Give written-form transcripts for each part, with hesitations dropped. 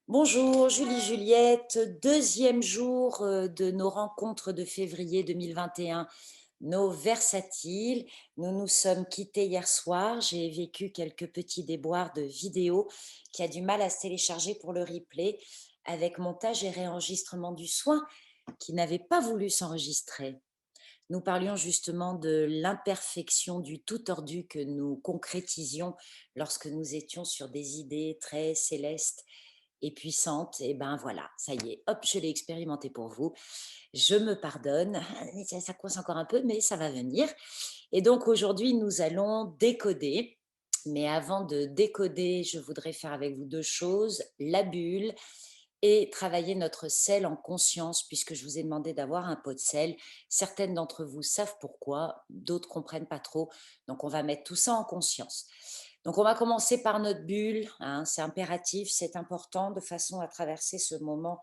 Bonjour, Julie Juliette, deuxième jour de nos rencontres de février 2021, nos versatiles. Nous nous sommes quittés hier soir. J'ai vécu quelques petits déboires de vidéo qui a du mal à se télécharger pour le replay, avec montage et réenregistrement du soin qui n'avait pas voulu s'enregistrer. Nous parlions justement de l'imperfection du tout tordu que nous concrétisions lorsque nous étions sur des idées très célestes et puissante, et ben voilà, ça y est, hop, je l'ai expérimenté pour vous. Je me pardonne, ça coince encore un peu, mais ça va venir. Et donc aujourd'hui, nous allons décoder. Mais avant de décoder, je voudrais faire avec vous deux choses, la bulle et travailler notre sel en conscience, puisque je vous ai demandé d'avoir un pot de sel. Certaines d'entre vous savent pourquoi, d'autres comprennent pas trop. Donc on va mettre tout ça en conscience. Donc on va commencer par notre bulle, hein, c'est impératif, c'est important, de façon à traverser ce moment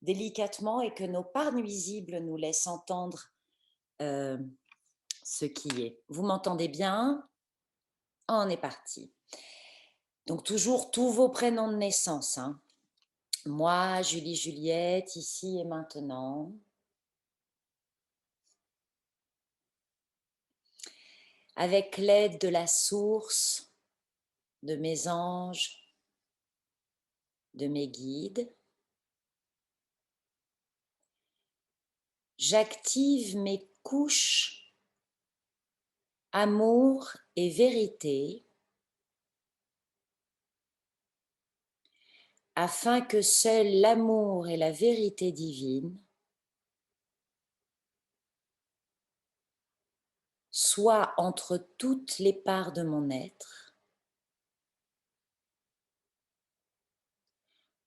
délicatement et que nos parts nuisibles nous laissent entendre euh, ce qui est. Vous m'entendez bien? On est parti. Donc toujours tous vos prénoms de naissance, hein. Moi, Julie Juliette, ici et maintenant. Avec l'aide de la source, de mes anges, de mes guides, j'active mes couches amour et vérité afin que seul l'amour et la vérité divine soient entre toutes les parts de mon être,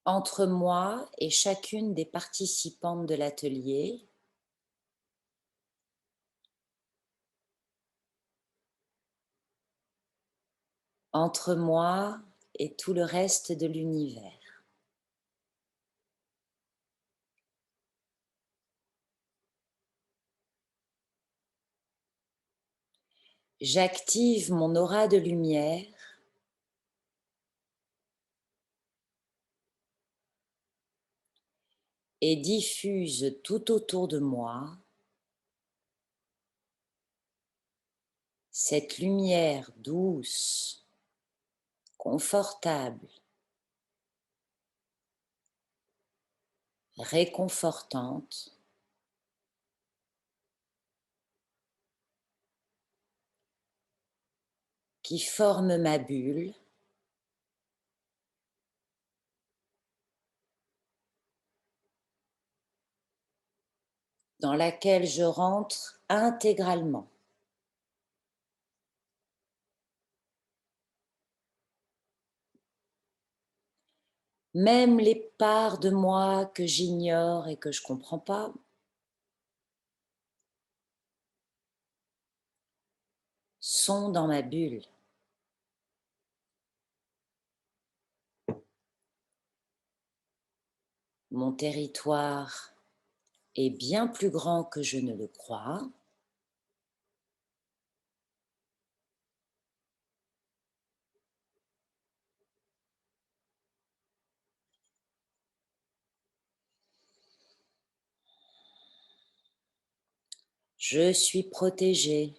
entre moi et chacune des participantes de l'atelier, entre moi et tout le reste de l'univers. J'active mon aura de lumière et diffuse tout autour de moi cette lumière douce, confortable, réconfortante, qui forme ma bulle dans laquelle je rentre intégralement. Même les parts de moi que j'ignore et que je ne comprends pas, sont dans ma bulle. Mon territoire est bien plus grand que je ne le crois. Je suis protégée.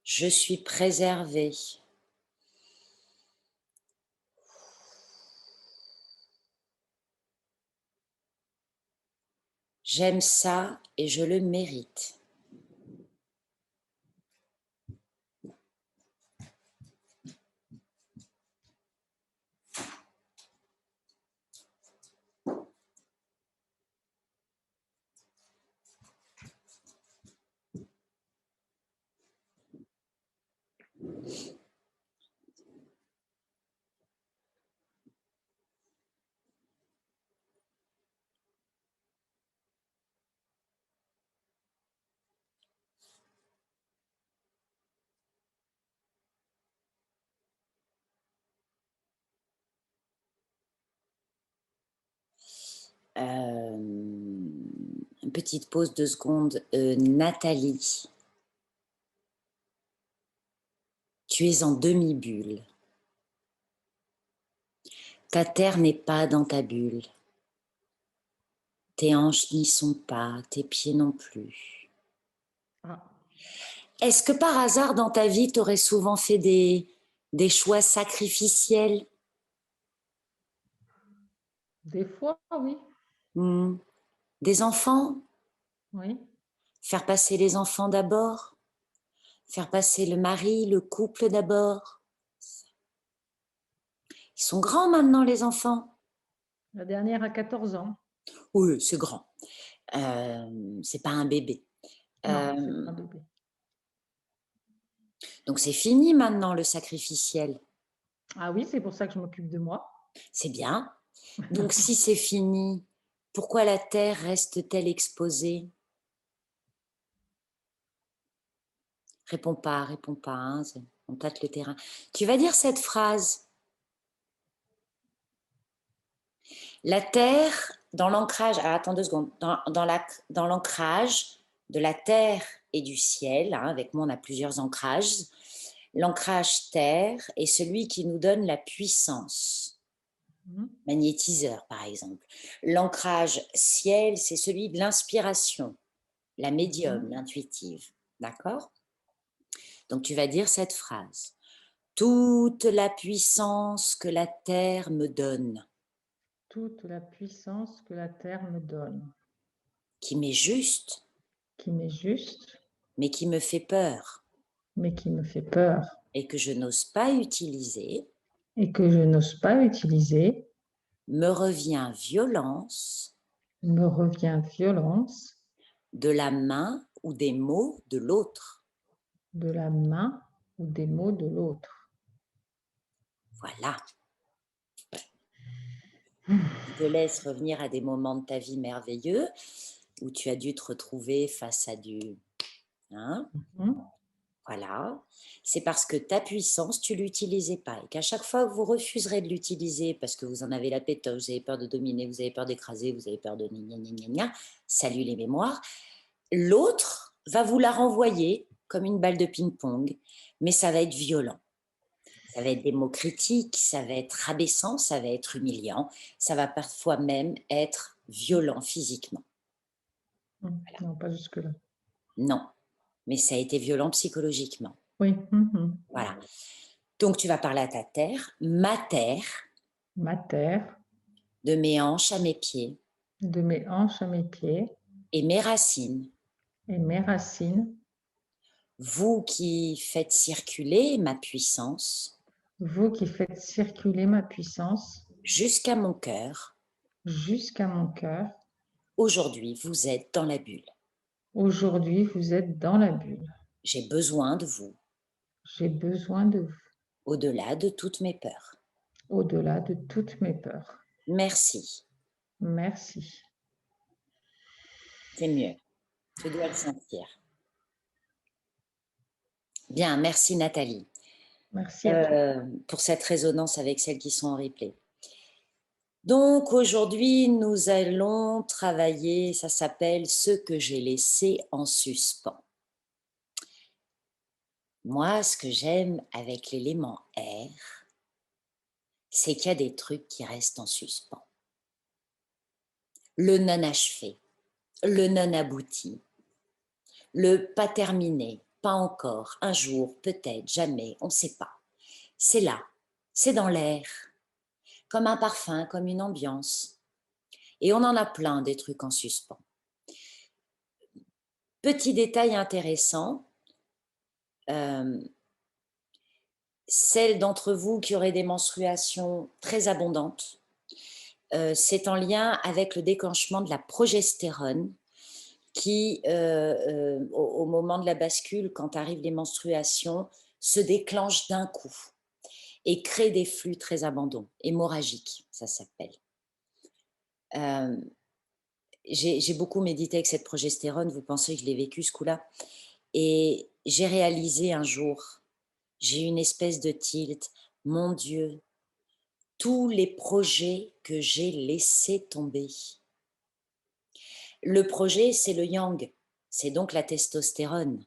Je suis préservée. J'aime ça et je le mérite. petite pause 2 secondes. Nathalie, tu es en demi-bulle. Ta terre n'est pas dans ta bulle. Tes hanches n'y sont pas, tes pieds non plus. Ah. Est-ce que par hasard dans ta vie, tu aurais souvent fait des choix sacrificiels? Des fois, oui. Des enfants? Oui. Faire passer les enfants d'abord? Faire passer le mari, le couple d'abord? Ils sont grands maintenant, les enfants? La dernière a 14 ans. Oui, c'est grand. C'est pas un bébé. Non, c'est pas un bébé. Donc c'est fini maintenant le sacrificiel. Ah oui, c'est pour ça que je m'occupe de moi. C'est bien. Donc si c'est fini, pourquoi la terre reste-t-elle exposée? Réponds pas, hein, on tâte le terrain. Tu vas dire cette phrase. La terre, dans l'ancrage, alors attends 2 secondes, dans l'ancrage de la terre et du ciel, hein, avec moi on a plusieurs ancrages, l'ancrage terre est celui qui nous donne la puissance. Magnétiseur, par exemple. L'ancrage ciel, c'est celui de l'inspiration, la médium, l'intuitive. D'accord? Donc, tu vas dire cette phrase. Toute la puissance que la terre me donne. Toute la puissance que la terre me donne. Qui m'est juste. Qui m'est juste. Mais qui me fait peur. Mais qui me fait peur. Et que je n'ose pas utiliser. Et que je n'ose pas utiliser. Me revient violence. Me revient violence. De la main ou des mots de l'autre. De la main ou des mots de l'autre. Voilà. Je te laisse revenir à des moments de ta vie merveilleux où tu as dû te retrouver face à du... Hein, voilà. C'est parce que ta puissance, tu ne l'utilisais pas. Et qu'à chaque fois que vous refuserez de l'utiliser parce que vous en avez la pétoche, vous avez peur de dominer, vous avez peur d'écraser, vous avez peur de gna gna gna gna, salut les mémoires, l'autre va vous la renvoyer comme une balle de ping-pong, mais ça va être violent. Ça va être des mots critiques, ça va être rabaissant, ça va être humiliant, ça va parfois même être violent physiquement. Voilà. Non, pas jusque-là. Non, mais ça a été violent psychologiquement. Oui. Voilà. Donc, tu vas parler à ta terre, ma terre. Ma terre. De mes hanches à mes pieds. De mes hanches à mes pieds. Et mes racines. Et mes racines. Vous qui faites circuler ma puissance. Vous qui faites circuler ma puissance. Jusqu'à mon cœur. Jusqu'à mon cœur. Aujourd'hui, vous êtes dans la bulle. Aujourd'hui, vous êtes dans la bulle. J'ai besoin de vous. J'ai besoin de vous. Au-delà de toutes mes peurs. Au-delà de toutes mes peurs. Merci. Merci. C'est mieux. Tu dois le sentir. Bien, merci Nathalie. Merci à toi. Pour cette résonance avec celles qui sont en replay. Donc aujourd'hui, nous allons travailler, ça s'appelle « Ce que j'ai laissé en suspens ». Moi, ce que j'aime avec l'élément air, c'est qu'il y a des trucs qui restent en suspens. Le non achevé, le non abouti, le pas terminé, pas encore, un jour, peut-être, jamais, on ne sait pas. C'est là, c'est dans l'air, comme un parfum, comme une ambiance. Et on en a plein des trucs en suspens. Petit détail intéressant, celles d'entre vous qui auraient des menstruations très abondantes, c'est en lien avec le déclenchement de la progestérone qui, au moment de la bascule, quand arrivent les menstruations, se déclenche d'un coup et crée des flux très abondants, hémorragiques, ça s'appelle. J'ai beaucoup médité avec cette progestérone, vous pensez que je l'ai vécu ce coup-là, et j'ai réalisé un jour, j'ai eu une espèce de tilt, mon Dieu, tous les projets que j'ai laissés tomber. Le projet, c'est le yang, c'est donc la testostérone.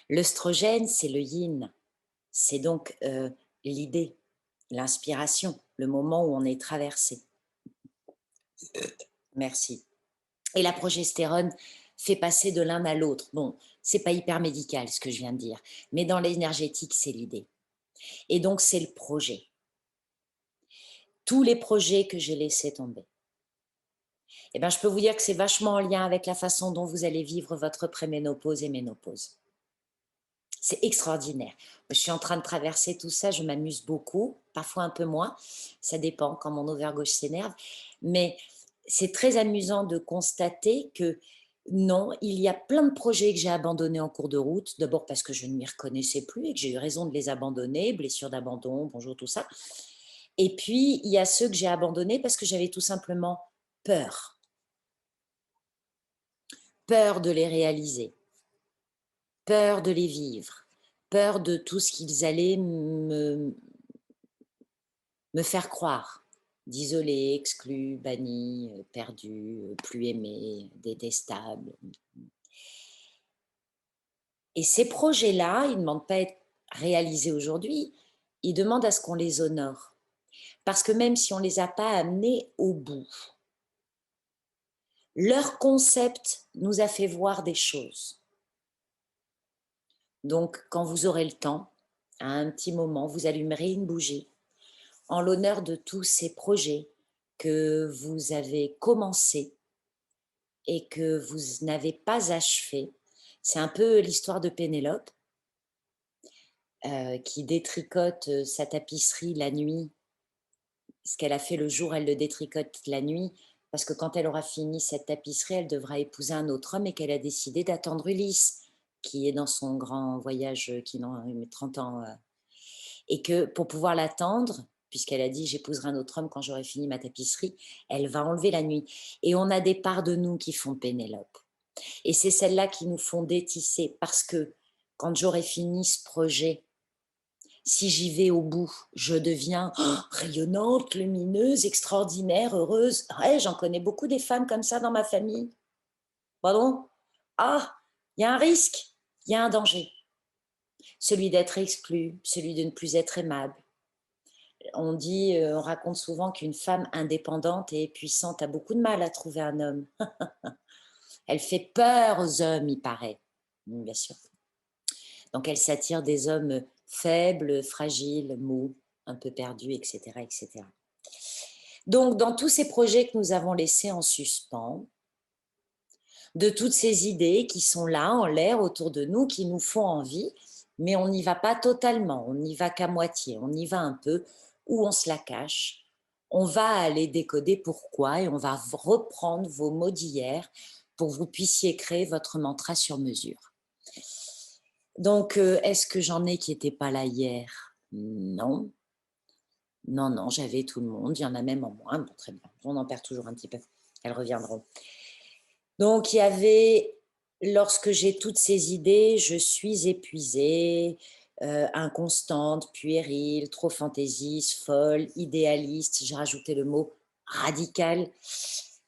L'œstrogène, c'est le yin, c'est donc l'idée, l'inspiration, le moment où on est traversé. Merci. Et la progestérone fait passer de l'un à l'autre. Bon, c'est pas hyper médical ce que je viens de dire, mais dans l'énergétique, c'est l'idée. Et donc, c'est le projet. Tous les projets que j'ai laissés tomber. Eh ben, je peux vous dire que c'est vachement en lien avec la façon dont vous allez vivre votre préménopause et ménopause. C'est extraordinaire. Je suis en train de traverser tout ça, je m'amuse beaucoup, parfois un peu moins, ça dépend quand mon ovaire gauche s'énerve, mais c'est très amusant de constater que non, il y a plein de projets que j'ai abandonnés en cours de route, d'abord parce que je ne m'y reconnaissais plus et que j'ai eu raison de les abandonner, blessure d'abandon, bonjour, tout ça. Et puis, il y a ceux que j'ai abandonnés parce que j'avais tout simplement peur, peur de les réaliser, peur de les vivre, peur de tout ce qu'ils allaient me faire croire, d'isolé, exclu, banni, perdu, plus aimé, détestable. Et ces projets-là, ils ne demandent pas à être réalisés aujourd'hui, ils demandent à ce qu'on les honore. Parce que même si on ne les a pas amenés au bout, leur concept nous a fait voir des choses. Donc, quand vous aurez le temps, à un petit moment, vous allumerez une bougie en l'honneur de tous ces projets que vous avez commencés et que vous n'avez pas achevé. C'est un peu l'histoire de Pénélope qui détricote sa tapisserie la nuit. Ce qu'elle a fait le jour, elle le détricote la nuit parce que quand elle aura fini cette tapisserie, elle devra épouser un autre homme et qu'elle a décidé d'attendre Ulysse, qui est dans son grand voyage qui met 30 ans. Et que pour pouvoir l'attendre, puisqu'elle a dit j'épouserai un autre homme quand j'aurai fini ma tapisserie, elle va enlever la nuit. Et on a des parts de nous qui font Pénélope. Et c'est celles-là qui nous font détisser parce que quand j'aurai fini ce projet, si j'y vais au bout, je deviens rayonnante, lumineuse, extraordinaire, heureuse. Ouais, j'en connais beaucoup des femmes comme ça dans ma famille. Pardon? Ah, il y a un risque, il y a un danger. Celui d'être exclu, celui de ne plus être aimable. On raconte souvent qu'une femme indépendante et puissante a beaucoup de mal à trouver un homme. Elle fait peur aux hommes, il paraît. Bien sûr. Donc elle s'attire des hommes faibles, fragiles, mous, un peu perdus, etc., etc. Donc dans tous ces projets que nous avons laissés en suspens, de toutes ces idées qui sont là en l'air autour de nous, qui nous font envie, mais on n'y va pas totalement, on n'y va qu'à moitié, on y va un peu, ou on se la cache. On va aller décoder pourquoi et on va reprendre vos mots d'hier pour que vous puissiez créer votre mantra sur mesure. Donc, est-ce que j'en ai qui n'étaient pas là hier? Non. Non, non, j'avais tout le monde. Il y en a même en moins. Bon, très bien. On en perd toujours un petit peu. Elles reviendront. Donc, il y avait, lorsque j'ai toutes ces idées, je suis épuisée, inconstante, puérile, trop fantaisiste, folle, idéaliste. J'ai rajouté le mot radical,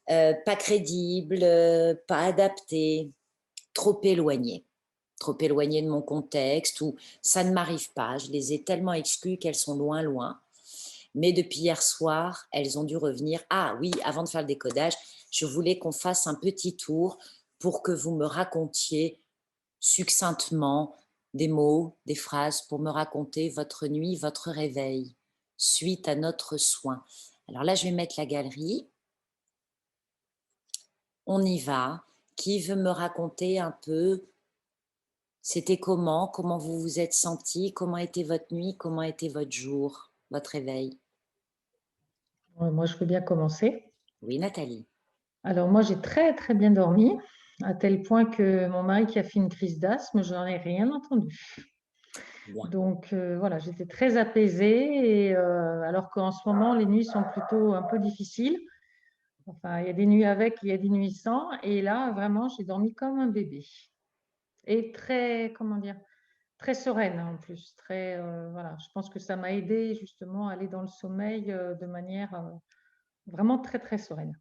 pas crédible, pas adaptée, trop éloignée. Trop éloignées de mon contexte ou ça ne m'arrive pas. Je les ai tellement exclues qu'elles sont loin, loin. Mais depuis hier soir, elles ont dû revenir. Ah oui, avant de faire le décodage, je voulais qu'on fasse un petit tour pour que vous me racontiez succinctement des mots, des phrases pour me raconter votre nuit, votre réveil, suite à notre soin. Alors là, je vais mettre la galerie. On y va. Qui veut me raconter un peu c'était comment vous vous êtes senti, comment était votre nuit, comment était votre jour, votre réveil? Ouais, moi, je veux bien commencer. Oui, Nathalie. Alors, moi, j'ai très, très bien dormi, à tel point que mon mari qui a fait une crise d'asthme, je n'en ai rien entendu. Bien. Donc, voilà, j'étais très apaisée, et, alors qu'en ce moment, les nuits sont plutôt un peu difficiles. Enfin, il y a des nuits avec, il y a des nuits sans. Et là, vraiment, j'ai dormi comme un bébé. Et très, comment dire, très sereine en plus. Très, voilà, je pense que ça m'a aidé justement à aller dans le sommeil de manière vraiment très, très sereine.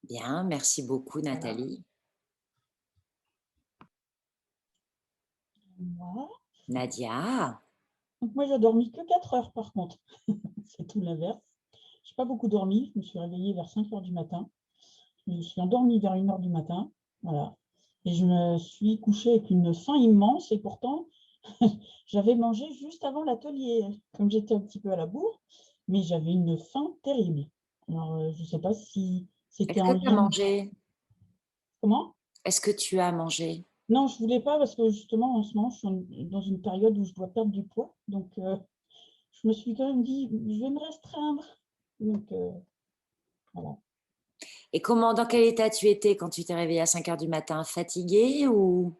Bien, merci beaucoup Voilà. Nathalie. Moi, Nadia? donc moi, j'ai dormi que 4 heures par contre. C'est tout l'inverse. Je n'ai pas beaucoup dormi. Je me suis réveillée vers 5 heures du matin. Je me suis endormie vers 1 heure du matin. Voilà. Et je me suis couchée avec une faim immense. Et pourtant, j'avais mangé juste avant l'atelier, comme j'étais un petit peu à la bourre. Mais j'avais une faim terrible. Alors, je ne sais pas si c'était Est-ce en que tu as lien. mangé? Comment? Est-ce que tu as mangé? Non, je ne voulais pas parce que justement, en ce moment, je suis dans une période où je dois perdre du poids. Donc, je me suis quand même dit, je vais me restreindre. Donc, voilà. Et dans quel état tu étais quand tu t'es réveillée à 5 heures du matin? Fatiguée ou?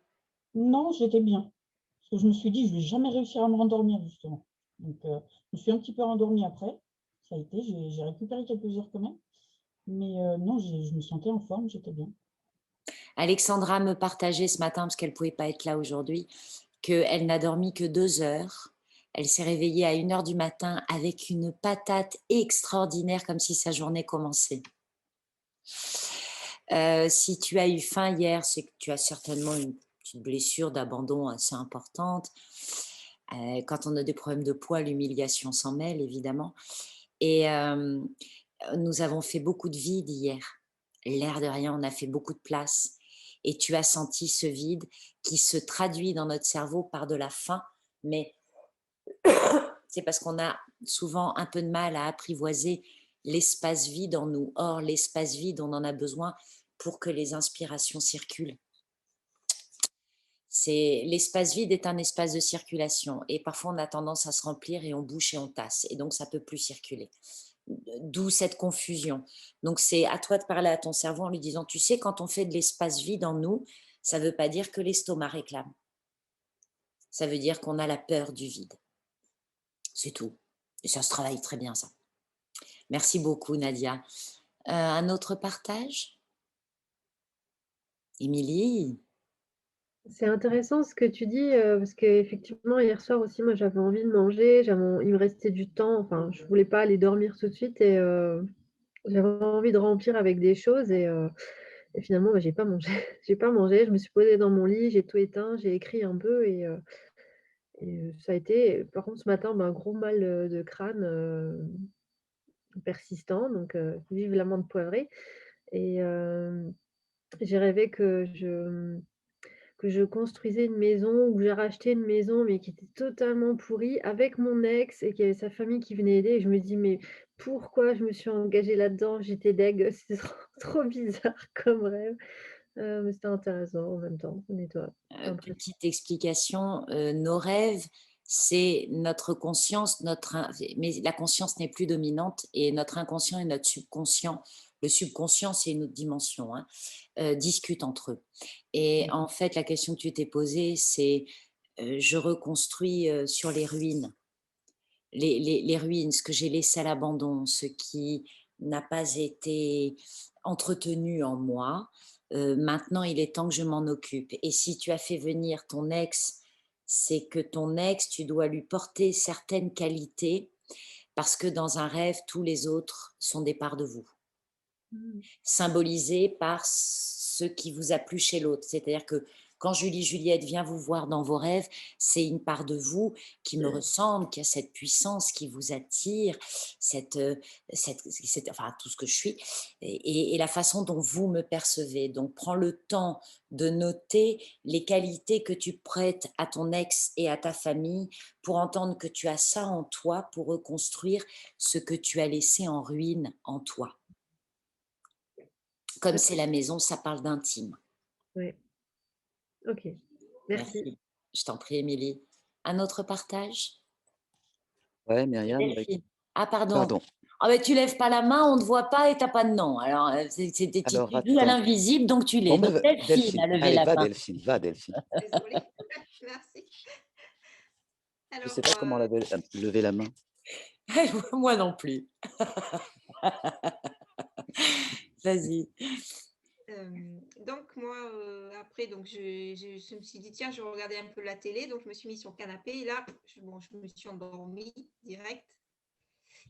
Non, j'étais bien. Parce que je me suis dit, je ne vais jamais réussir à me rendormir, justement. Donc, je me suis un petit peu rendormie après. Ça a été, j'ai récupéré quelques heures quand même. Mais non, je me sentais en forme, j'étais bien. Alexandra me partageait ce matin, parce qu'elle ne pouvait pas être là aujourd'hui, qu'elle n'a dormi que 2 heures. Elle s'est réveillée à 1 heure du matin avec une patate extraordinaire, comme si sa journée commençait. Si tu as eu faim hier, c'est que tu as certainement une petite blessure d'abandon assez importante. Quand on a des problèmes de poids, l'humiliation s'en mêle, évidemment. Et nous avons fait beaucoup de vide hier. L'air de rien, on a fait beaucoup de place. Et tu as senti ce vide qui se traduit dans notre cerveau par de la faim, mais c'est parce qu'on a souvent un peu de mal à apprivoiser l'espace vide en nous. Or, l'espace vide, on en a besoin pour que les inspirations circulent. L'espace vide est un espace de circulation et parfois on a tendance à se remplir et on bouche et on tasse et donc ça peut plus circuler. D'où cette confusion. Donc c'est à toi de parler à ton cerveau en lui disant, tu sais, quand on fait de l'espace vide en nous, ça ne veut pas dire que l'estomac réclame. Ça veut dire qu'on a la peur du vide. C'est tout. Et ça se travaille très bien, ça. Merci beaucoup, Nadia. Un autre partage? Émilie? C'est intéressant ce que tu dis, parce qu'effectivement, hier soir aussi, moi, j'avais envie de manger, il me restait du temps, enfin, je voulais pas aller dormir tout de suite et j'avais envie de remplir avec des choses et finalement, bah, j'ai pas mangé. J'ai pas mangé, je me suis posée dans mon lit, j'ai tout éteint, j'ai écrit un peu et ça a été par contre, ce matin, bah, un gros mal, de crâne, persistant, donc vive l'amande poivrée et j'ai rêvé que je construisais une maison, ou j'ai racheté une maison, mais qui était totalement pourrie avec mon ex et qu'il y avait sa famille qui venait aider et je me dis: «Mais pourquoi je me suis engagée là-dedans?» J'étais deg, c'est trop bizarre comme rêve, mais c'était intéressant en même temps. Et toi? Impressionnant. Petite explication, nos rêves, c'est notre conscience, mais la conscience n'est plus dominante et notre inconscient et notre subconscient, le subconscient c'est une autre dimension, hein, discutent entre eux. Et en fait, la question que tu t'es posée, c'est je reconstruis sur les ruines, les ruines, ce que j'ai laissé à l'abandon, ce qui n'a pas été entretenu en moi. Maintenant, il est temps que je m'en occupe. Et si tu as fait venir ton ex, c'est que ton ex, tu dois lui porter certaines qualités parce que dans un rêve, tous les autres sont des parts de vous, Mmh. symbolisés par ce qui vous a plu chez l'autre. C'est-à-dire que quand Juliette vient vous voir dans vos rêves, c'est une part de vous qui me ressemble, qui a cette puissance, qui vous attire, enfin, tout ce que je suis, et la façon dont vous me percevez. Donc, prends le temps de noter les qualités que tu prêtes à ton ex et à ta famille pour entendre que tu as ça en toi pour reconstruire ce que tu as laissé en ruine en toi. Comme c'est la maison, ça parle d'intime. Ouais. OK. Merci. Merci. Je t'en prie, Émilie. Un autre partage? Ouais, C'est Myriam, Delphine. Ah, pardon. pardon. Ah, ben, tu lèves pas la main, on ne te voit pas et tu n'as pas de nom. Alors, Alors, tu joues à attends. l'invisible, donc tu l'es. Bon, Donc, ben, Delphine Delphine. a levé Allez, la va, main. Delphine. Va, Delphine. Désolée. Merci. Je ne Alors, sais pas comment lever la main. Moi non plus. Vas-y. donc moi, après, donc je me suis dit, tiens, je regardais un peu la télé, donc je me suis mise sur le canapé et là, je me suis endormie direct.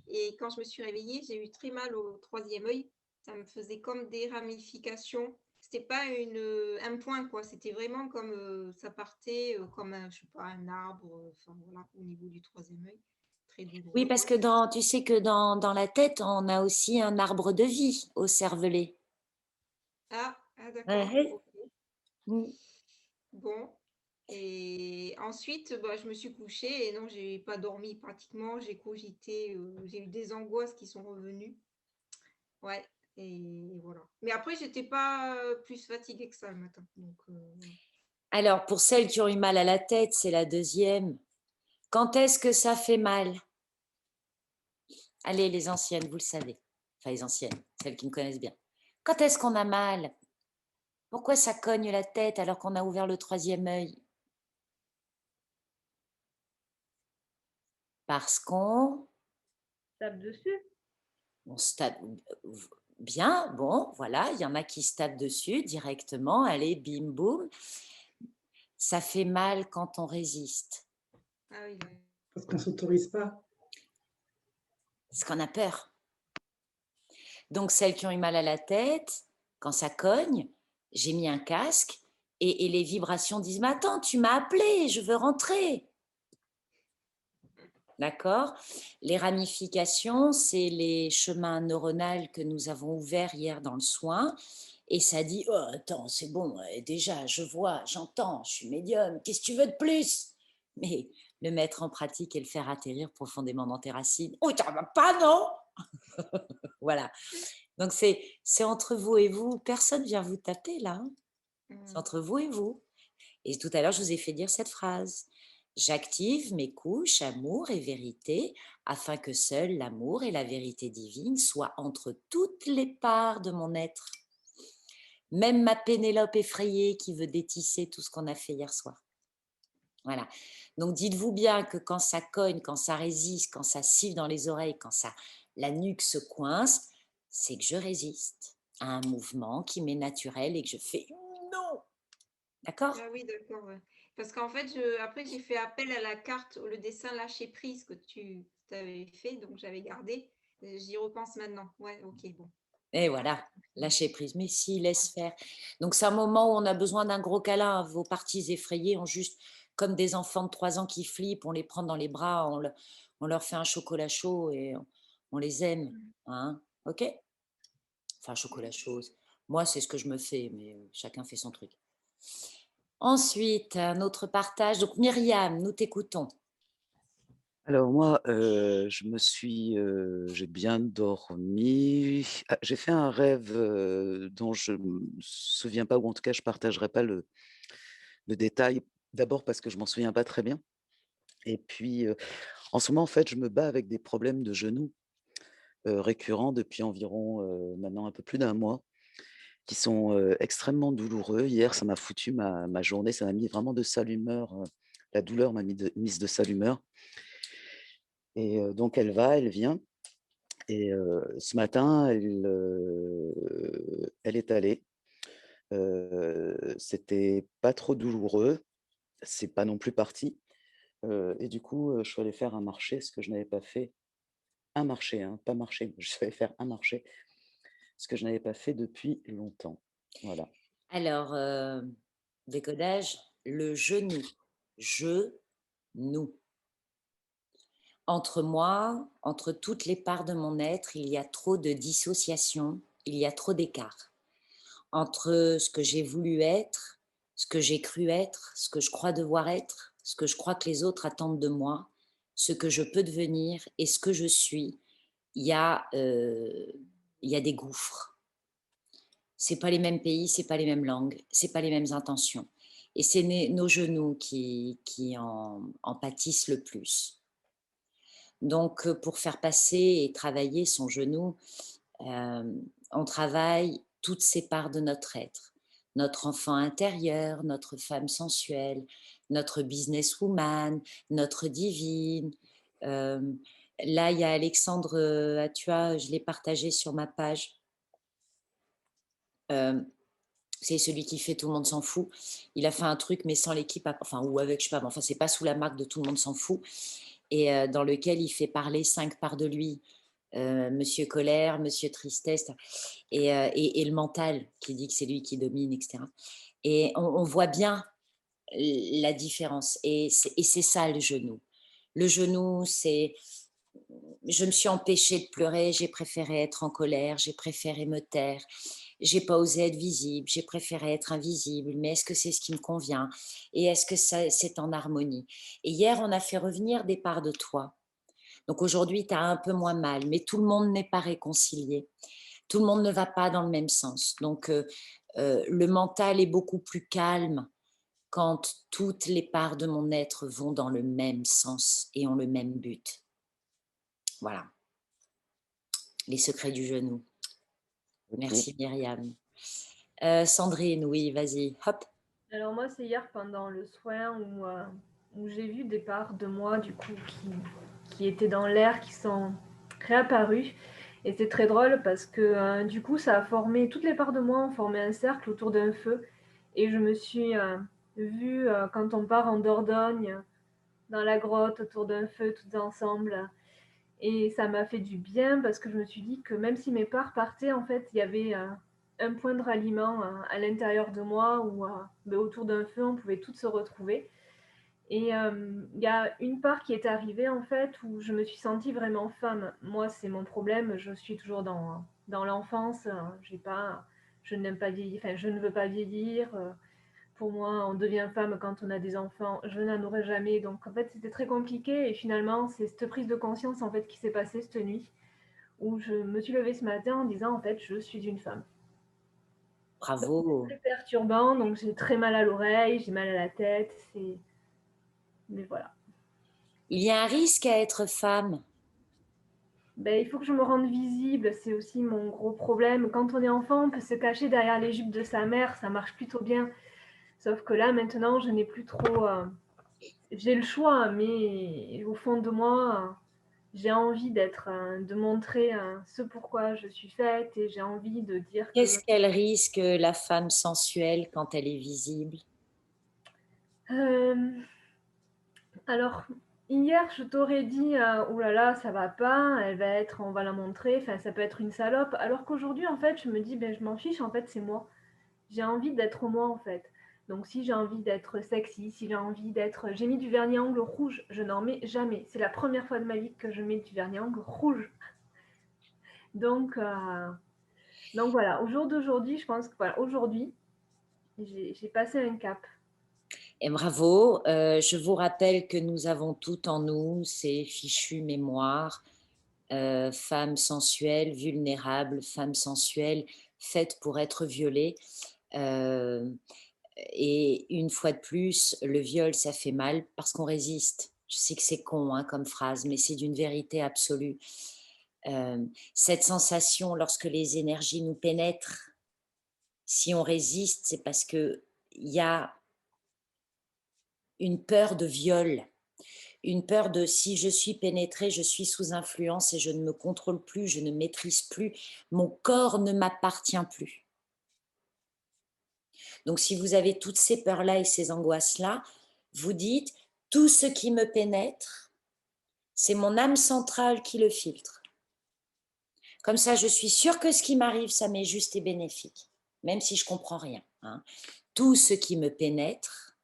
Et quand je me suis réveillée, j'ai eu très mal au troisième œil. ça me faisait comme des ramifications. C'était pas un point, quoi. C'était vraiment comme ça partait comme un, je sais pas, un arbre, enfin voilà, au niveau du troisième œil. Très Oui, douloureux. parce que tu sais que dans la tête, on a aussi un arbre de vie au cervelet. D'accord. Ouais. Ok. Mm. Bon. Et ensuite, bah, je me suis couchée et non, j'ai pas dormi pratiquement. J'ai cogité, j'ai eu des angoisses qui sont revenues. Ouais, et voilà. Mais après, j'étais pas plus fatiguée que ça le matin. Donc, voilà. Alors, pour celles qui ont eu mal à la tête, c'est la deuxième. Quand est-ce que ça fait mal? Allez, les anciennes, vous le savez. Enfin, les anciennes, celles qui me connaissent bien. Quand est-ce qu'on a mal? Pourquoi ça cogne la tête alors qu'on a ouvert le troisième œil? Parce qu'on Tape dessus. se tape bien, bon, voilà, il y en a qui se tapent dessus directement, allez, bim, boum. Ça fait mal quand on résiste. Ah oui, ouais. Parce qu'on ne s'autorise pas. Parce qu'on a peur. Donc, celles qui ont eu mal à la tête, quand ça cogne, j'ai mis un casque et les vibrations disent « Mais attends, tu m'as appelé, je veux rentrer !» D'accord? Les ramifications, c'est les chemins neuronaux que nous avons ouverts hier dans le soin. Et ça dit « Oh, attends, c'est bon, déjà, je vois, j'entends, je suis médium, qu'est-ce que tu veux de plus ?» Mais le mettre en pratique et le faire atterrir profondément dans tes racines. « Oh, t'en vas pas, non ?» Voilà. Donc, c'est entre vous et vous. Personne vient vous taper, là. Hein. C'est entre vous et vous. Et tout à l'heure, je vous ai fait dire cette phrase. J'active mes couches, amour et vérité, afin que seul l'amour et la vérité divine soient entre toutes les parts de mon être. Même ma Pénélope effrayée qui veut détisser tout ce qu'on a fait hier soir. Voilà. Donc, dites-vous bien que quand ça cogne, quand ça résiste, quand ça siffle dans les oreilles, quand la nuque se coince, c'est que je résiste à un mouvement qui m'est naturel et que je fais non. D'accord? Ah oui, d'accord. Ouais. Parce qu'en fait, après, j'ai fait appel à la carte, le dessin lâcher prise que tu avais fait, donc j'avais gardé. J'y repense maintenant. Ouais, ok, bon. Et voilà, lâcher prise. Mais si, laisse faire. Donc, c'est un moment où on a besoin d'un gros câlin. Vos parties effrayées ont juste, comme des enfants de 3 ans qui flippent, on les prend dans les bras, on leur fait un chocolat chaud et on les aime. Hein? Ok? Enfin, chocolat chaud. Moi, c'est ce que je me fais, mais chacun fait son truc. Ensuite, un autre partage. Donc, Myriam, nous t'écoutons. Alors moi, j'ai bien dormi. Ah, j'ai fait un rêve dont je me souviens pas, ou en tout cas, je partagerai pas le détail. D'abord parce que je m'en souviens pas très bien. Et puis, en ce moment, en fait, je me bats avec des problèmes de genoux récurrents depuis environ maintenant un peu plus d'un mois, qui sont extrêmement douloureux. Hier, ça m'a foutu ma journée, ça m'a mis vraiment de sale humeur. La douleur m'a mise de sale humeur. Et donc elle vient. Et ce matin, elle est allée. C'était pas trop douloureux, c'est pas non plus parti. Et du coup, je suis allé faire un marché, ce que je n'avais pas fait. Un marché, hein, pas marcher, je suis allé faire un marché, ce que je n'avais pas fait depuis longtemps. Voilà. Alors, décodage, le genou. Genou. Entre moi, entre toutes les parts de mon être, il y a trop de dissociation, il y a trop d'écart. Entre ce que j'ai voulu être, ce que j'ai cru être, ce que je crois devoir être, ce que je crois que les autres attendent de moi, ce que je peux devenir et ce que je suis, il y a, il y a des gouffres. C'est pas les mêmes pays, c'est pas les mêmes langues, c'est pas les mêmes intentions. Et c'est nos genoux qui en pâtissent le plus. Donc, pour faire passer et travailler son genou, on travaille toutes ces parts de notre être. Notre enfant intérieur, notre femme sensuelle, notre businesswoman, notre divine. Là, il y a Alexandre Atua, je l'ai partagé sur ma page. C'est celui qui fait Tout le monde s'en fout. Il a fait un truc, mais sans l'équipe, enfin, ou avec, je sais pas, enfin, c'est pas sous la marque de Tout le monde s'en fout, et dans lequel il fait parler 5 parts de lui. Monsieur colère, monsieur tristesse, et le mental qui dit que c'est lui qui domine, etc. Et on voit bien la différence. Et c'est ça le genou. Le genou, c'est... Je me suis empêchée de pleurer, j'ai préféré être en colère, j'ai préféré me taire, j'ai pas osé être visible, j'ai préféré être invisible, mais est-ce que c'est ce qui me convient? Et est-ce que c'est en harmonie? Et hier, on a fait revenir des parts de toi. Donc aujourd'hui, tu as un peu moins mal, mais tout le monde n'est pas réconcilié. Tout le monde ne va pas dans le même sens. Donc le mental est beaucoup plus calme quand toutes les parts de mon être vont dans le même sens et ont le même but. Voilà. Les secrets du genou. Merci Myriam. Sandrine, oui, vas-y. Hop. Alors moi, c'est hier pendant le soin où j'ai vu des parts de moi du coup qui étaient dans l'air, qui sont réapparues. Et c'est très drôle parce que du coup, ça a formé, toutes les parts de moi ont formé un cercle autour d'un feu. Et je me suis vue quand on part en Dordogne, dans la grotte, autour d'un feu, toutes ensemble. Et ça m'a fait du bien parce que je me suis dit que même si mes parts partaient, en fait, il y avait un point de ralliement à l'intérieur de moi où autour d'un feu, on pouvait toutes se retrouver. Et il y a une part qui est arrivée, en fait, où je me suis sentie vraiment femme. Moi, c'est mon problème, je suis toujours dans l'enfance. Je n'aime pas vieillir, enfin, je ne veux pas vieillir. Pour moi, on devient femme quand on a des enfants. Je n'en aurai jamais. Donc, en fait, c'était très compliqué. Et finalement, c'est cette prise de conscience, en fait, qui s'est passée cette nuit, où je me suis levée ce matin en disant, en fait, je suis une femme. Bravo. C'est très perturbant. Donc, j'ai très mal à l'oreille, j'ai mal à la tête. Mais voilà. Il y a un risque à être femme. Ben, il faut que je me rende visible. C'est aussi mon gros problème. Quand on est enfant, on peut se cacher derrière les jupes de sa mère. Ça marche plutôt bien. Sauf que là, maintenant, je n'ai plus trop... j'ai le choix, mais au fond de moi, j'ai envie de montrer ce pourquoi je suis faite et j'ai envie de dire que... Qu'est-ce qu'elle risque, la femme sensuelle, quand elle est visible? Alors, hier, je t'aurais dit, oh là là, ça va pas, on va la montrer, enfin, ça peut être une salope. Alors qu'aujourd'hui, en fait, je me dis, ben, je m'en fiche, en fait, c'est moi. J'ai envie d'être moi, en fait. Donc, si j'ai envie d'être sexy, si j'ai envie d'être... J'ai mis du vernis à ongles rouge, je n'en mets jamais. C'est la première fois de ma vie que je mets du vernis à ongles rouge. Donc voilà, au jour d'aujourd'hui, je pense que voilà, aujourd'hui, j'ai passé un cap. Et bravo. Je vous rappelle que nous avons tout en nous ces fichues mémoires, femme sensuelle, vulnérable, femme sensuelle, faite pour être violée. Et une fois de plus, le viol, ça fait mal parce qu'on résiste. Je sais que c'est con comme phrase, mais c'est d'une vérité absolue. Cette sensation, lorsque les énergies nous pénètrent, si on résiste, c'est parce qu'il y a une peur de viol, une peur de si je suis pénétrée, je suis sous influence et je ne me contrôle plus, je ne maîtrise plus, mon corps ne m'appartient plus. Donc si vous avez toutes ces peurs-là et ces angoisses-là, vous dites, tout ce qui me pénètre, c'est mon âme centrale qui le filtre. Comme ça, je suis sûre que ce qui m'arrive, ça m'est juste et bénéfique, même si je ne comprends rien. Tout ce qui me pénètre,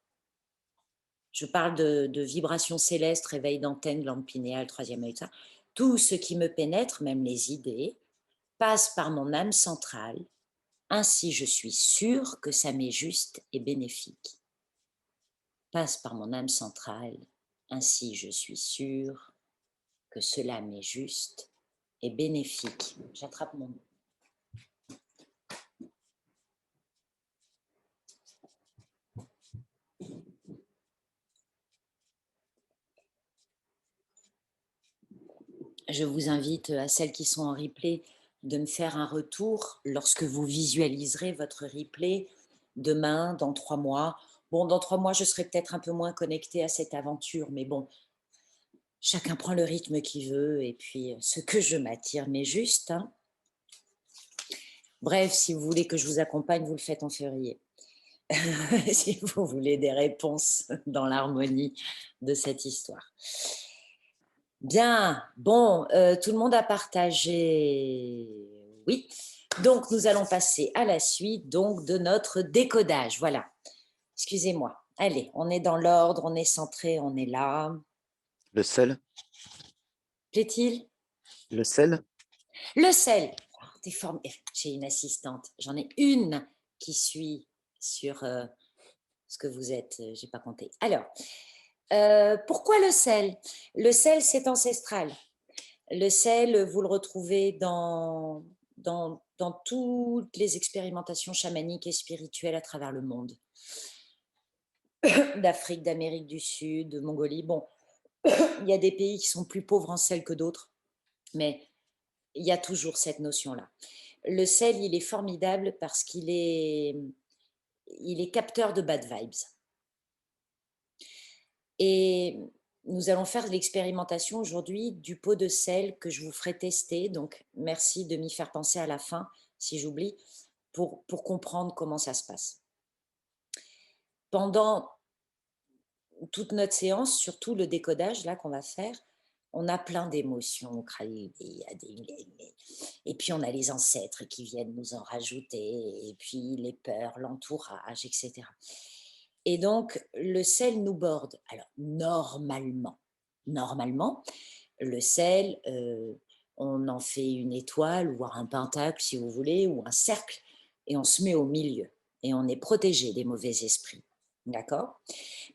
je parle de vibrations célestes, réveil d'antenne, glande pinéale, troisième œil, ça. Tout ce qui me pénètre, même les idées, passe par mon âme centrale. Ainsi, je suis sûre que ça m'est juste et bénéfique. Passe par mon âme centrale. Ainsi, je suis sûre que cela m'est juste et bénéfique. J'attrape mon mot. Je vous invite, à celles qui sont en replay, de me faire un retour lorsque vous visualiserez votre replay demain, dans 3 mois. Bon, dans 3 mois, je serai peut-être un peu moins connectée à cette aventure, mais bon, chacun prend le rythme qu'il veut et puis ce que je m'attire m'est juste. Bref, si vous voulez que je vous accompagne, vous le faites en février. Si vous voulez des réponses dans l'harmonie de cette histoire. Bien, bon, tout le monde a partagé. Oui. Donc, nous allons passer à la suite donc, de notre décodage. Voilà. Excusez-moi. Allez, on est dans l'ordre, on est centré, on est là. Le sel? Plaît-il? Le sel? Le sel. J'ai une assistante. J'en ai une qui suit sur ce que vous êtes. J'ai pas compté. Alors, pourquoi le sel? Le sel, c'est ancestral. Le sel, vous le retrouvez dans toutes les expérimentations chamaniques et spirituelles à travers le monde. D'Afrique, d'Amérique du Sud, de Mongolie. Bon, il y a des pays qui sont plus pauvres en sel que d'autres, mais il y a toujours cette notion-là. Le sel, il est formidable parce qu'il est capteur de bad vibes. Et nous allons faire l'expérimentation aujourd'hui du pot de sel que je vous ferai tester. Donc, merci de m'y faire penser à la fin, si j'oublie, pour comprendre comment ça se passe. Pendant toute notre séance, surtout le décodage là qu'on va faire, on a plein d'émotions. Et puis, on a les ancêtres qui viennent nous en rajouter, et puis les peurs, l'entourage, etc. Et donc, le sel nous borde. Alors, normalement, le sel, on en fait une étoile ou un pentacle, si vous voulez, ou un cercle, et on se met au milieu. Et on est protégé des mauvais esprits. D'accord?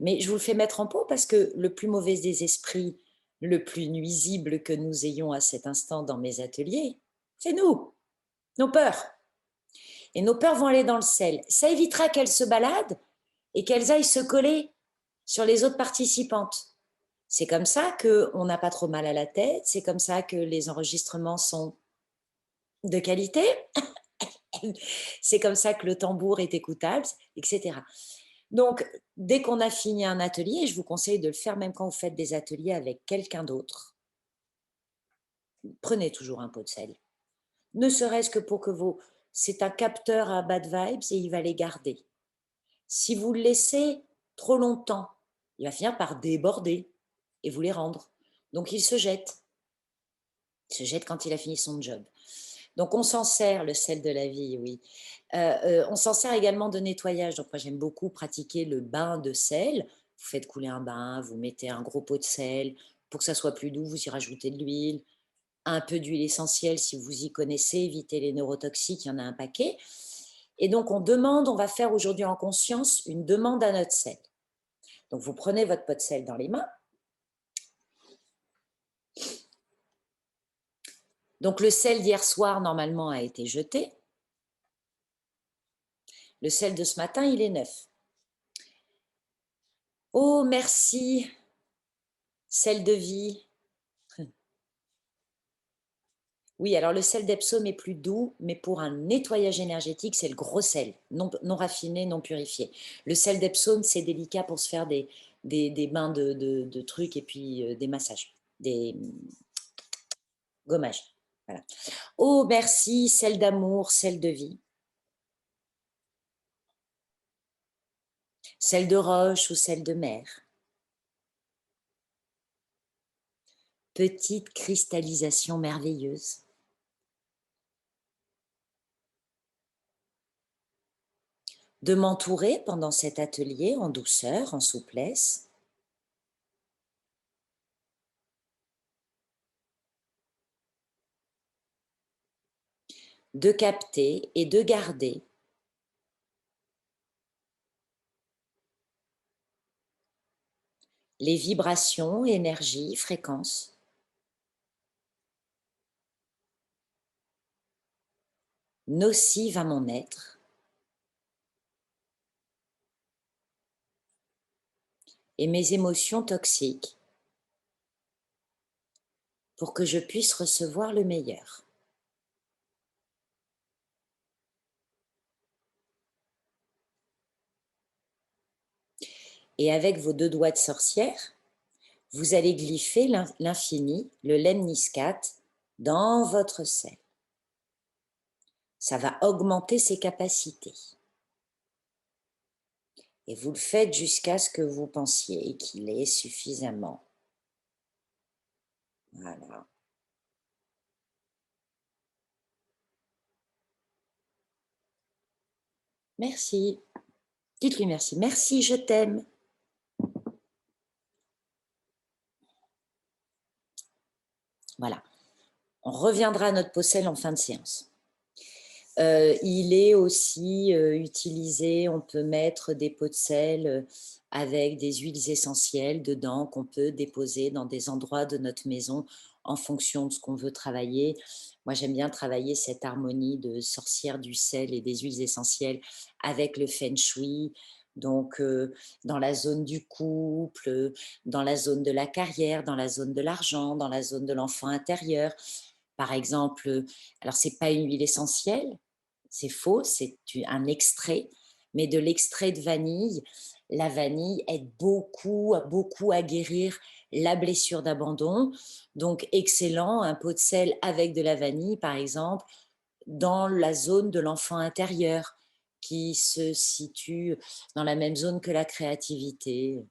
Mais je vous le fais mettre en pot parce que le plus mauvais des esprits, le plus nuisible que nous ayons à cet instant dans mes ateliers, c'est nous, nos peurs. Et nos peurs vont aller dans le sel. Ça évitera qu'elles se baladent et qu'elles aillent se coller sur les autres participantes. C'est comme ça qu'on n'a pas trop mal à la tête, c'est comme ça que les enregistrements sont de qualité, c'est comme ça que le tambour est écoutable, etc. Donc, dès qu'on a fini un atelier, je vous conseille de le faire même quand vous faites des ateliers avec quelqu'un d'autre. Prenez toujours un pot de sel. Ne serait-ce que pour que vos... C'est un capteur à bad vibes et il va les garder. Si vous le laissez trop longtemps, il va finir par déborder et vous les rendre. Donc, il se jette. Il se jette quand il a fini son job. Donc, on s'en sert, le sel de la vie, oui. On s'en sert également de nettoyage. Donc, moi, j'aime beaucoup pratiquer le bain de sel. Vous faites couler un bain, vous mettez un gros pot de sel. Pour que ça soit plus doux, vous y rajoutez de l'huile, un peu d'huile essentielle si vous y connaissez, évitez les neurotoxiques, il y en a un paquet. Et donc, on va faire aujourd'hui en conscience une demande à notre sel. Donc, vous prenez votre pot de sel dans les mains. Donc, le sel d'hier soir, normalement, a été jeté. Le sel de ce matin, il est neuf. Oh, merci, sel de vie. Oui, alors le sel d'Epsom est plus doux, mais pour un nettoyage énergétique, c'est le gros sel, non raffiné, non purifié. Le sel d'Epsom, c'est délicat pour se faire des bains de trucs et puis des massages, des gommages. Voilà. Oh, merci, sel d'amour, sel de vie. Sel de roche ou sel de mer. Petite cristallisation merveilleuse. De m'entourer pendant cet atelier en douceur, en souplesse. De capter et de garder les vibrations, énergies, fréquences nocives à mon être et mes émotions toxiques pour que je puisse recevoir le meilleur. Et avec vos deux doigts de sorcière, vous allez glypher l'infini, le lemniscate, dans votre sel. Ça va augmenter ses capacités. Et vous le faites jusqu'à ce que vous pensiez qu'il est suffisamment Voilà. Merci. Dites-lui merci. Merci, je t'aime. Voilà. On reviendra à notre pot sel en fin de séance. Il est aussi utilisé, on peut mettre des pots de sel avec des huiles essentielles dedans qu'on peut déposer dans des endroits de notre maison en fonction de ce qu'on veut travailler. Moi, j'aime bien travailler cette harmonie de sorcière du sel et des huiles essentielles avec le feng shui. Donc, dans la zone du couple, dans la zone de la carrière, dans la zone de l'argent, dans la zone de l'enfant intérieur. Par exemple, alors c'est pas une huile essentielle, c'est faux, c'est un extrait, mais de l'extrait de vanille. La vanille aide beaucoup, beaucoup à guérir la blessure d'abandon. Donc, excellent, un pot de sel avec de la vanille, par exemple, dans la zone de l'enfant intérieur, qui se situe dans la même zone que la créativité.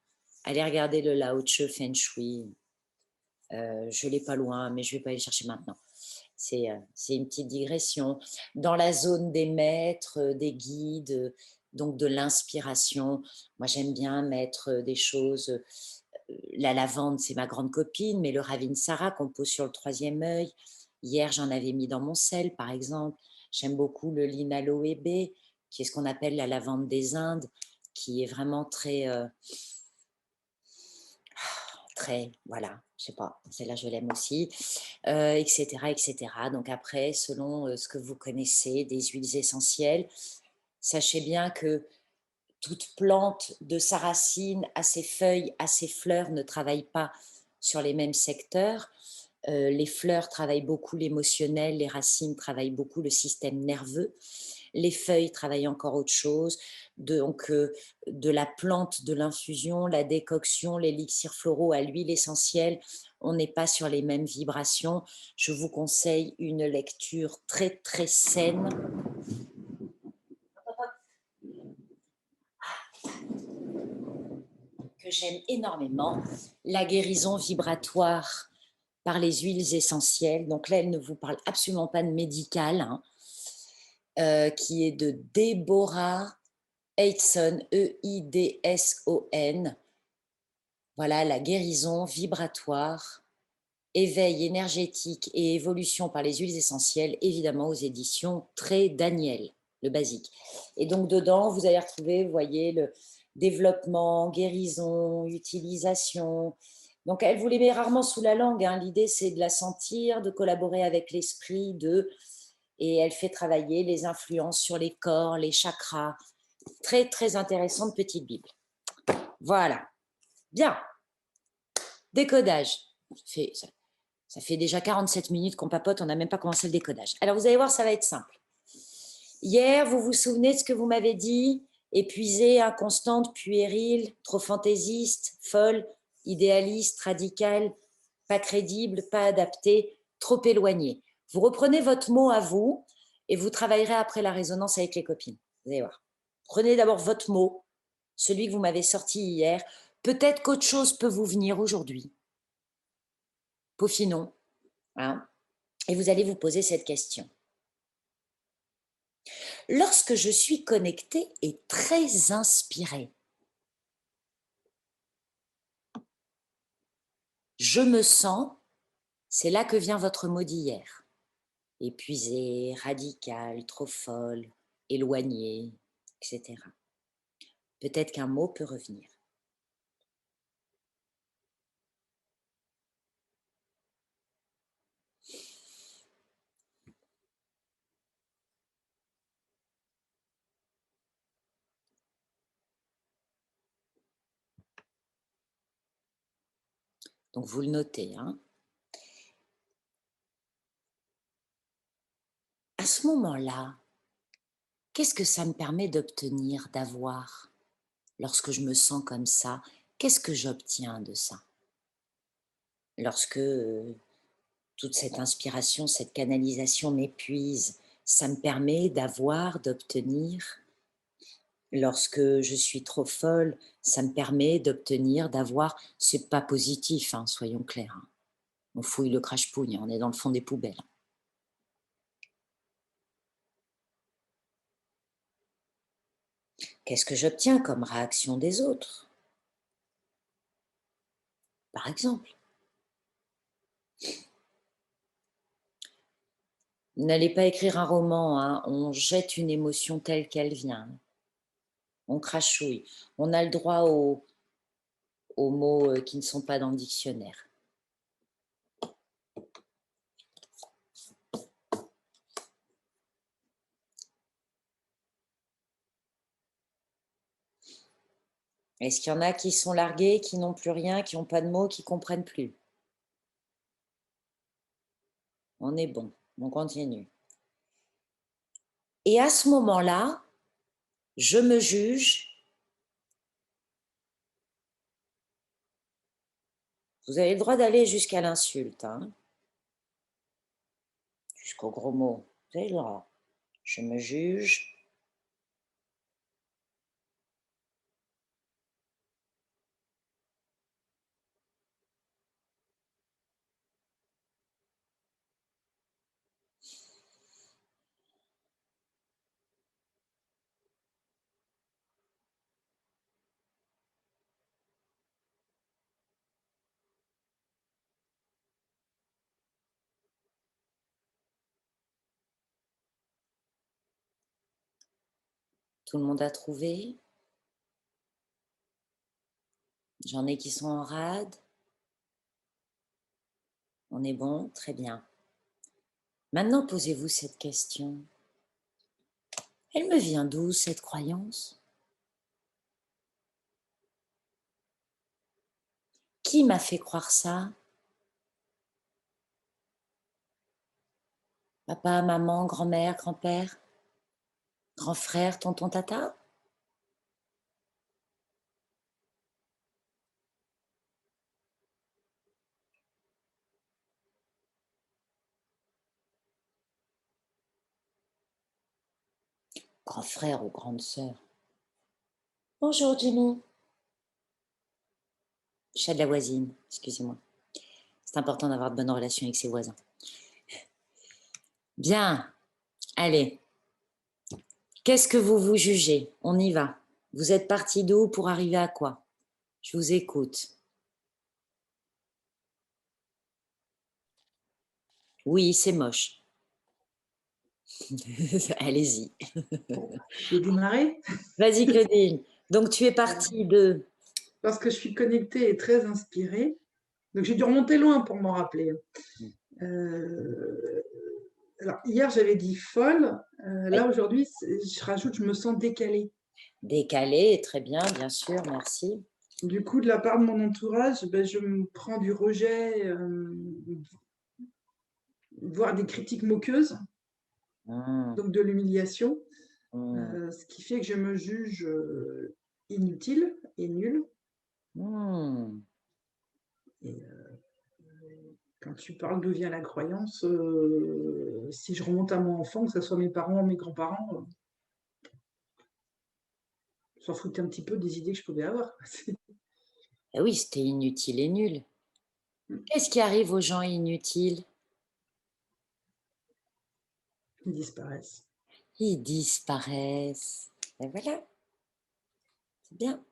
Allez regarder le Lao Tzu Feng Shui. Je l'ai pas loin, mais je vais pas aller chercher maintenant. C'est une petite digression. Dans la zone des maîtres, des guides, donc de l'inspiration, moi j'aime bien mettre des choses. La lavande, c'est ma grande copine, mais le Ravinsara qu'on pose sur le troisième œil. Hier, j'en avais mis dans mon sel, par exemple. J'aime beaucoup le Linaloe, qui est ce qu'on appelle la lavande des Indes, qui est vraiment très... très, voilà, je sais pas, celle-là je l'aime aussi, etc., etc. Donc après, selon ce que vous connaissez, des huiles essentielles, sachez bien que toute plante de sa racine à ses feuilles, à ses fleurs ne travaille pas sur les mêmes secteurs. Les fleurs travaillent beaucoup l'émotionnel, les racines travaillent beaucoup le système nerveux. Les feuilles travaillent encore autre chose, donc de la plante, de l'infusion, la décoction, l'élixir floraux à l'huile essentielle, on n'est pas sur les mêmes vibrations. Je vous conseille une lecture très très saine. Que j'aime énormément, la guérison vibratoire par les huiles essentielles. Donc là, elle ne vous parle absolument pas de médical, hein, qui est de Deborah Eidson, Eidson. Voilà, la guérison vibratoire, éveil énergétique et évolution par les huiles essentielles, évidemment aux éditions Très Daniel, le basique. Et donc dedans, vous allez retrouver, vous voyez, le développement, guérison, utilisation. Donc elle vous les met rarement sous la langue, hein. L'idée c'est de la sentir, de collaborer avec l'esprit, et elle fait travailler les influences sur les corps, les chakras. Très, très intéressante petite Bible. Voilà. Bien. Décodage. Ça fait déjà 47 minutes qu'on papote, on n'a même pas commencé le décodage. Alors, vous allez voir, ça va être simple. Hier, vous vous souvenez de ce que vous m'avez dit? Épuisée, inconstante, puérile, trop fantaisiste, folle, idéaliste, radicale, pas crédible, pas adaptée, trop éloignée. Vous reprenez votre mot à vous et vous travaillerez après la résonance avec les copines. Vous allez voir. Prenez d'abord votre mot, celui que vous m'avez sorti hier. Peut-être qu'autre chose peut vous venir aujourd'hui. Peaufinons. Hein, et vous allez vous poser cette question. Lorsque je suis connectée et très inspirée, je me sens, c'est là que vient votre mot d'hier, épuisée, radicale, trop folle, éloignée, etc. Peut-être qu'un mot peut revenir. Donc vous le notez, hein. À ce moment-là, qu'est-ce que ça me permet d'obtenir, d'avoir? Lorsque je me sens comme ça, qu'est-ce que j'obtiens de ça? Lorsque toute cette inspiration, cette canalisation m'épuise, ça me permet d'avoir, d'obtenir. Lorsque je suis trop folle, ça me permet d'obtenir, d'avoir. C'est pas positif, hein, soyons clairs. Hein. On fouille le crash-pougne, on est dans le fond des poubelles. Qu'est-ce que j'obtiens comme réaction des autres? Par exemple, n'allez pas écrire un roman, hein. On jette une émotion telle qu'elle vient. On crachouille. On a le droit aux mots qui ne sont pas dans le dictionnaire. Est-ce qu'il y en a qui sont largués, qui n'ont plus rien, qui n'ont pas de mots, qui ne comprennent plus? On est bon, on continue. Et à ce moment-là, je me juge. Vous avez le droit d'aller jusqu'à l'insulte, hein, jusqu'au gros mot. Vous avez le droit. Je me juge. Tout le monde a trouvé. J'en ai qui sont en rade. On est bon, très bien. Maintenant, posez-vous cette question. Elle me vient d'où, cette croyance? Qui m'a fait croire ça? Papa, maman, grand-mère, grand-père, grand frère, tonton, tata? Grand frère ou grande sœur? Bonjour, Jenny. Chat de la voisine, excusez-moi. C'est important d'avoir de bonnes relations avec ses voisins. Bien, allez. Qu'est-ce que vous vous jugez? On y va. Vous êtes parti d'où pour arriver à quoi? Je vous écoute. Oui, c'est moche. Allez-y. Je vais démarrer Vas-y, Claudine. Donc, tu es partie de... parce que je suis connectée et très inspirée. Donc, j'ai dû remonter loin pour m'en rappeler. Alors, hier, j'avais dit folle. Là, aujourd'hui, je rajoute, je me sens décalée. Décalée, très bien sûr, merci. Du coup, de la part de mon entourage, ben, je me prends du rejet, voire des critiques moqueuses, donc de l'humiliation, ce qui fait que je me juge inutile et nulle. Et quand tu parles d'où vient la croyance, si je remonte à mon enfant, que ce soit mes parents ou mes grands-parents, s'en foutaient un petit peu des idées que je pouvais avoir. Ah oui, c'était inutile et nul. Qu'est-ce qui arrive aux gens inutiles? Ils disparaissent. Ils disparaissent. Et voilà. C'est bien.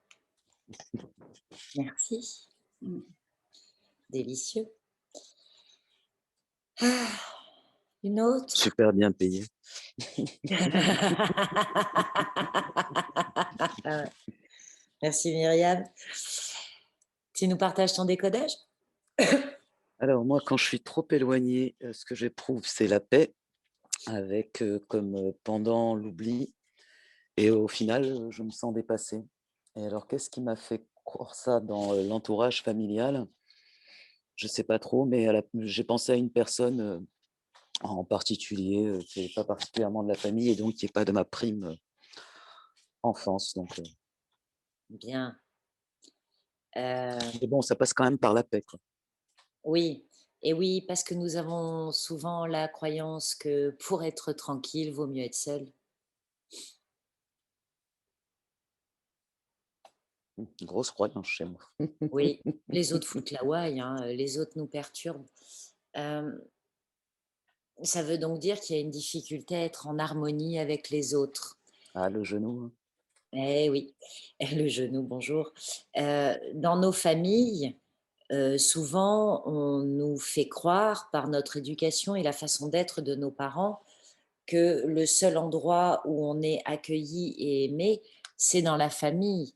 Merci. Délicieux. Ah, une autre? Super bien payé. Merci Myriam. Tu nous partages ton décodage? Alors moi, quand je suis trop éloignée, ce que j'éprouve, c'est la paix, avec comme pendant l'oubli. Et au final, je me sens dépassée. Et alors, qu'est-ce qui m'a fait croire ça dans l'entourage familial? Je ne sais pas trop, mais j'ai pensé à une personne en particulier qui n'est pas particulièrement de la famille et donc qui n'est pas de ma prime enfance. Donc, Bien. mais bon, ça passe quand même par la paix, quoi. Oui, et oui, parce que nous avons souvent la croyance que pour être tranquille, vaut mieux être seul. Une grosse croyance chez moi. Oui, les autres foutent la ouaille, hein, les autres nous perturbent. Ça veut donc dire qu'il y a une difficulté à être en harmonie avec les autres. Ah, le genou, hein. Eh oui, le genou, bonjour. Dans nos familles, souvent, on nous fait croire par notre éducation et la façon d'être de nos parents que le seul endroit où on est accueilli et aimé, c'est dans la famille,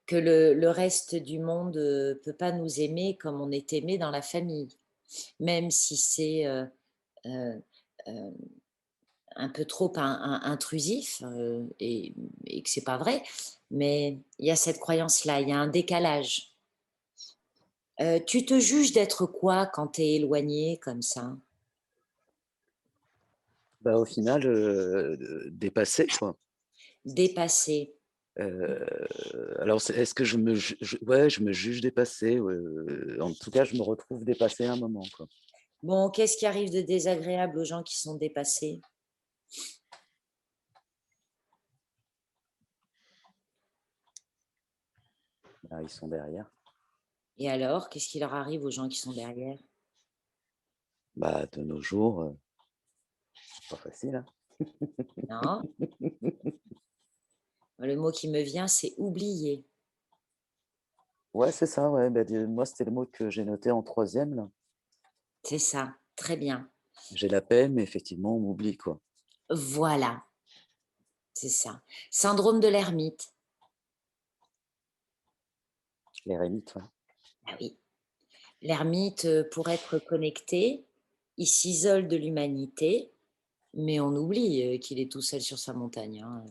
que le reste du monde ne peut pas nous aimer comme on est aimé dans la famille, même si c'est euh, euh, un peu trop intrusif et que c'est pas vrai, mais il y a cette croyance-là, il y a un décalage. Tu te juges d'être quoi quand tu es éloigné comme ça? Bah, au final, dépassé, quoi. Dépassé. Alors, est-ce que ouais, je me juge dépassé. En tout cas, je me retrouve dépassé à un moment, quoi. Bon, qu'est-ce qui arrive de désagréable aux gens qui sont dépassés? Là, ils sont derrière. Et alors, qu'est-ce qui leur arrive aux gens qui sont derrière? Bah, de nos jours, c'est pas facile, hein. Non, le mot qui me vient, c'est oublier. Ouais, c'est ça, ouais. Bah, moi, c'était le mot que j'ai noté en 3e, là. C'est ça, très bien. J'ai la paix, mais effectivement, on m'oublie, quoi. Voilà, c'est ça. Syndrome de l'ermite. L'ermite, ouais. Ah oui. L'ermite, pour être connecté, il s'isole de l'humanité, mais on oublie qu'il est tout seul sur sa montagne, hein.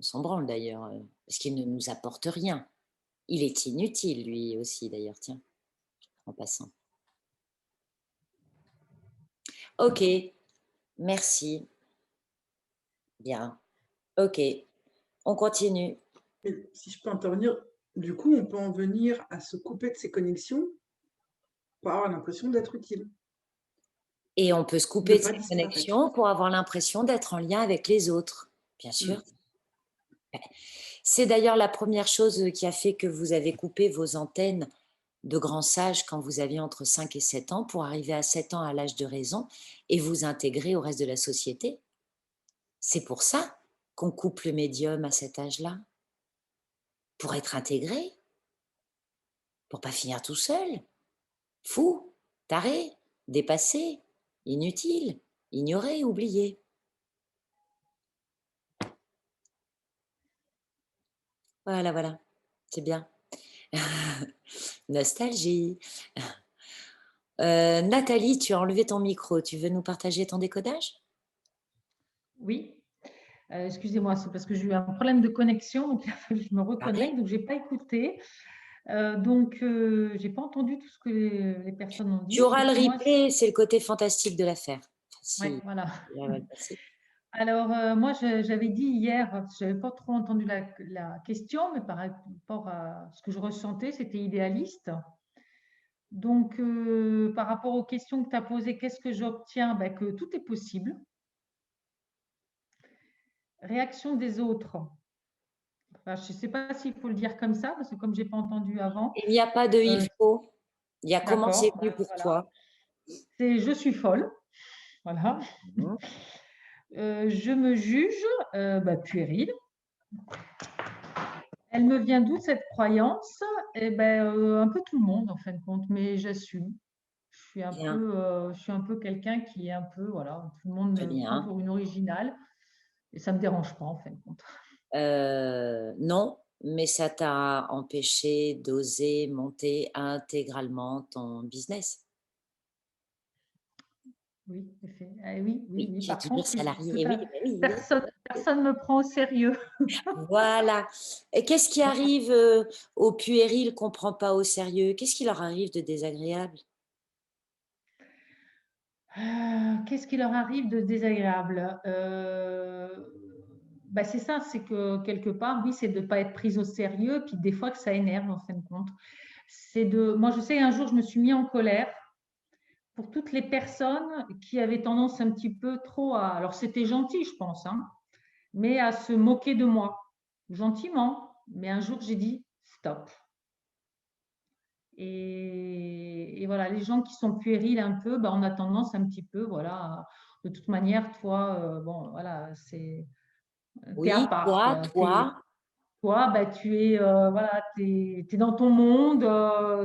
On s'en branle d'ailleurs, parce qu'il ne nous apporte rien. Il est inutile, lui aussi, d'ailleurs, tiens, en passant. Ok, merci. Bien. Ok, on continue. Mais si je peux intervenir, du coup, on peut en venir à se couper de ces connexions pour avoir l'impression d'être utile, Et on peut se ne couper de pas cette disparaître. connexion pour avoir l'impression d'être en lien avec les autres, bien sûr. C'est d'ailleurs la première chose qui a fait que vous avez coupé vos antennes de grands sages quand vous aviez entre 5 et 7 ans pour arriver à 7 ans à l'âge de raison et vous intégrer au reste de la société. C'est pour ça qu'on coupe le médium à cet âge-là, pour être intégré, pour pas finir tout seul, fou, taré, dépassé, inutile, ignoré, oublié. Voilà, voilà, c'est bien. Nostalgie. Nathalie, tu as enlevé ton micro. Tu veux nous partager ton décodage? Oui. Excusez-moi, c'est parce que j'ai eu un problème de connexion, donc il a fallu que je me reconnecte, donc je n'ai pas écouté. Je n'ai pas entendu tout ce que les personnes ont dit. Tu auras le Donc, moi, replay, c'est le côté fantastique de l'affaire. ouais, Si, voilà. on va le passer. Alors, moi, j'avais dit hier, je n'avais pas trop entendu la question, mais par rapport à ce que je ressentais, c'était idéaliste. Donc, par rapport aux questions que tu as posées, qu'est-ce que j'obtiens? Ben, que tout est possible. Réaction des autres. Enfin, je ne sais pas s'il faut le dire comme ça, parce que comme je n'ai pas entendu avant. Il n'y a pas de il faut. Il y a comment c'est D'accord, venu pour voilà. toi. C'est je suis folle. Voilà. Je me juge puérile. Elle me vient d'où cette croyance? Eh ben, un peu tout le monde en fin de compte, mais j'assume. Je suis un peu quelqu'un qui est un peu, voilà, tout le monde Très me prend bien. pour une originale et ça ne me dérange pas en fin de compte. Non, mais ça t'a empêché d'oser monter intégralement ton business. Oui, effet. Oui, oui, Oui, oui. tu es Par toujours contre, salarié. Oui, bah oui. personne ne me prend au sérieux. Voilà. Et qu'est-ce qui arrive aux puérils qu'on ne prend pas au sérieux? Qu'est-ce qui leur arrive de désagréable? Qu'est-ce qui leur arrive de désagréable? C'est ça, c'est que quelque part, oui, c'est de ne pas être prise au sérieux, puis des fois que ça énerve en fin de compte. Moi, je sais, un jour, je me suis mis en colère pour toutes les personnes qui avaient tendance un petit peu trop à, alors c'était gentil, je pense, hein, mais à se moquer de moi. gentiment, mais un jour j'ai dit stop. Et voilà, les gens qui sont puérils un peu, on a tendance un petit peu, voilà, de toute manière, toi, bon, voilà, t'es à Oui, part, quoi. toi. Toi, tu es, voilà, t'es dans ton monde,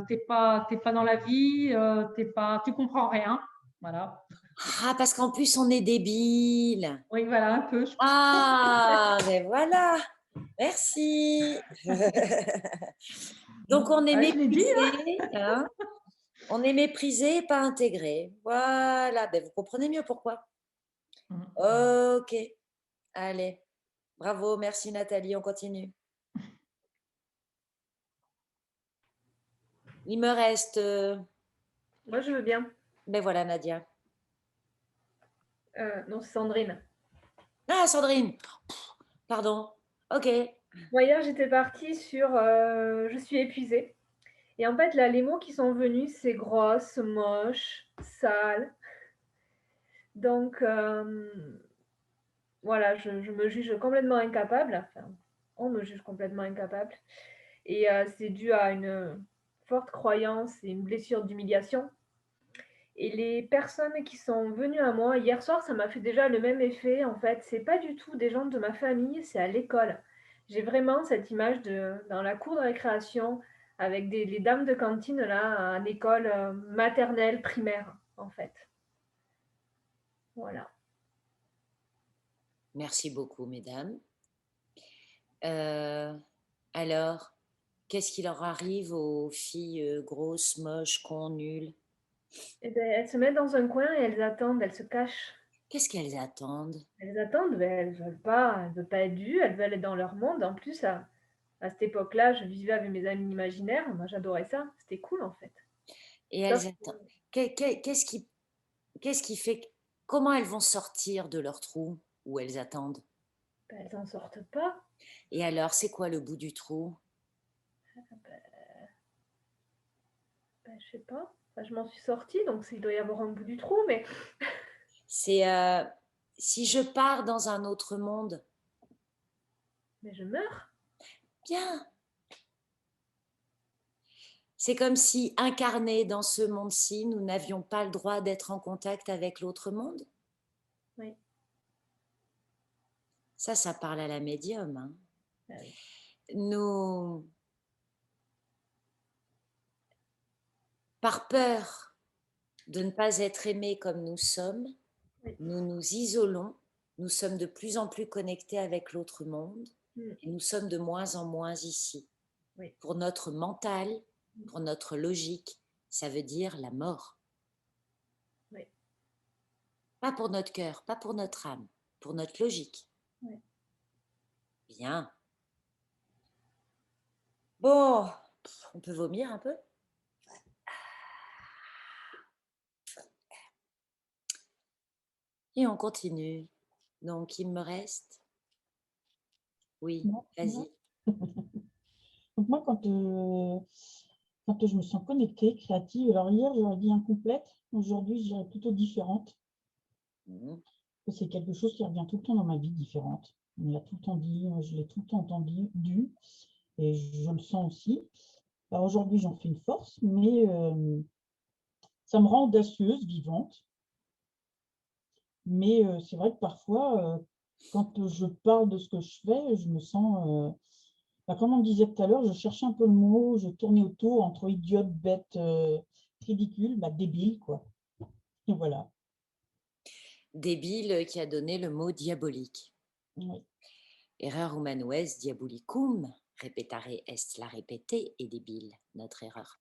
t'es pas dans la vie, tu comprends rien, voilà. Ah, parce qu'en plus, on est débile. Oui, voilà, un peu. Ah, mais voilà. Merci. Donc, on est Je l'ai dit, hein. méprisé, hein. On est méprisé, pas intégré. Voilà. Ben, vous comprenez mieux pourquoi. Ok. Allez. Bravo. Merci, Nathalie. On continue. Il me reste... Moi, je veux bien. Ben voilà, Nadia. Non, c'est Sandrine. Ah, Sandrine. Pardon. Ok. Moi, hier, j'étais partie sur je suis épuisée. Et en fait, là, les mots qui sont venus, c'est grosse, moche, sale. Donc, voilà, je me juge complètement incapable. Enfin, on me juge complètement incapable. Et c'est dû à une forte croyance et une blessure d'humiliation. Et les personnes qui sont venues à moi hier soir, ça m'a fait déjà le même effet. En fait, c'est pas du tout des gens de ma famille, c'est à l'école. J'ai vraiment cette image dans la cour de récréation avec les dames de cantine là, à l'école maternelle, primaire, en fait. Voilà. Merci beaucoup, mesdames. Alors, qu'est-ce qui leur arrive aux filles grosses, moches, cons, nulles? Et ben, elles se mettent dans un coin et elles attendent, elles se cachent. Qu'est-ce qu'elles attendent? Elles attendent, mais elles veulent pas être vues, elles veulent être dans leur monde. En plus, à cette époque-là, je vivais avec mes amis imaginaires. Moi, j'adorais ça. C'était cool, en fait. Et Sauf elles attendent. Qu'est-ce qui fait... Comment elles vont sortir de leur trou où elles attendent? elles n'en sortent pas. Et alors, c'est quoi le bout du trou? Je sais pas. Enfin, je m'en suis sortie, donc il doit y avoir un bout du trou, mais... C'est si je pars dans un autre monde. Mais je meurs. Bien. C'est comme si, incarnés dans ce monde-ci, nous n'avions pas le droit d'être en contact avec l'autre monde. Oui. Ça parle à la médium. Hein. Ah oui. Nous, par peur de ne pas être aimés comme nous sommes, Oui. nous nous isolons, nous sommes de plus en plus connectés avec l'autre monde et nous sommes de moins en moins ici. Oui. Pour notre mental, pour notre logique, ça veut dire la mort. Oui. Pas pour notre cœur, pas pour notre âme, pour notre logique. Oui. Bien. Bon, on peut vomir un peu? Et on continue. Donc, il me reste... Oui, vas-y. Donc moi, quand je me sens connectée, créative, alors hier, j'aurais dit incomplète, aujourd'hui, je dirais plutôt différente. C'est quelque chose qui revient tout le temps dans ma vie, différente. On me l'a tout le temps dit, je l'ai tout le temps entendu, et je le sens aussi. Alors aujourd'hui, j'en fais une force, mais ça me rend audacieuse, vivante. Mais c'est vrai que parfois, quand je parle de ce que je fais, je me sens, comme on disait tout à l'heure, je cherchais un peu le mot, je tournais autour entre idiote, bête, ridicule, débile, quoi. Et voilà. Débile qui a donné le mot diabolique. Oui. Erreur humanues diabolicum, répétare est la répétée et débile, notre erreur.